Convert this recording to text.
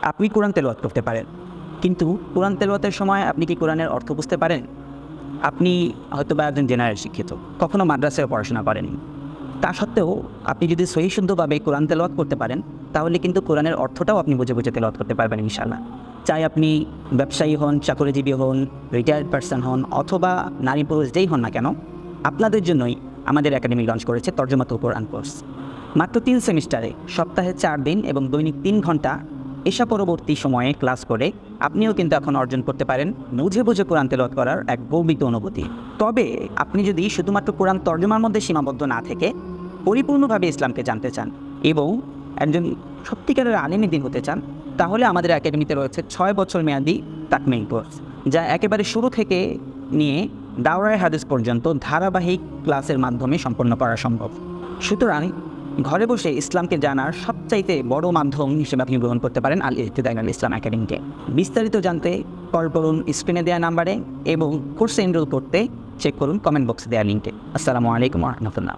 আপনি কোরআন তেলাওয়াত করতে পারেন, কিন্তু কোরআন তেলাওয়াতের সময় আপনি কি কোরআনের অর্থ বুঝতে পারেন? আপনি হয়তো বা একজন জেনারেল শিক্ষিত, কখনো মাদ্রাসায় পড়াশোনা করেনি, তা সত্ত্বেও আপনি যদি সহি শুদ্ধভাবে কোরআন তেলাওয়াত করতে পারেন, তাহলে কিন্তু কোরআনের অর্থটাও আপনি বুঝে বুঝে তেলাওয়াত করতে পারবেন ইনশাআল্লাহ। চাই আপনি ব্যবসায়ী হন, চাকরিজীবী হন, রিটায়ার্ড পারসন হন, অথবা নারী পুরুষ যেই হন না কেন, আপনাদের জন্যই আমাদের একাডেমি লঞ্চ করেছে তর্জমাতুল কোরআন কোর্স। মাত্র 3 সেমিস্টারে সপ্তাহে 4 দিন এবং দৈনিক 3 ঘন্টা এশা পরবর্তী সময়ে ক্লাস করে আপনিও কিন্তু এখন অর্জন করতে পারেন বুঝে বুঝে কোরআন তেলাওয়াত করার এক গর্বিত অনুভূতি। তবে আপনি যদি শুধুমাত্র কোরআন তর্জমার মধ্যে সীমাবদ্ধ না থেকে পরিপূর্ণভাবে ইসলামকে জানতে চান এবং একজন সত্যিকারের আলিমী দ্বীন হতে চান, তাহলে আমাদের একাডেমিতে রয়েছে 6 বছর মেয়াদী তাকমিল কোর্স, যা একেবারে শুরু থেকে নিয়ে দাওরায়ে হাদিস পর্যন্ত ধারাবাহিক ক্লাসের মাধ্যমে সম্পন্ন করা সম্ভব। সুতরাং ঘরে বসে ইসলামকে জানার সবচাইতে বড় মাধ্যম হিসেবে আপনি গ্রহণ করতে পারেন আল ইহতিদায় আল ইসলাম একাডেমিকে। বিস্তারিত জানতে কল করুন স্ক্রিনে দেওয়া নাম্বারে এবং কোর্সে এনরোল করতে চেক করুন কমেন্ট বক্সে দেওয়া লিঙ্কে। আসসালামু আলাইকুম ওয়া রাহমাতুল্লাহ।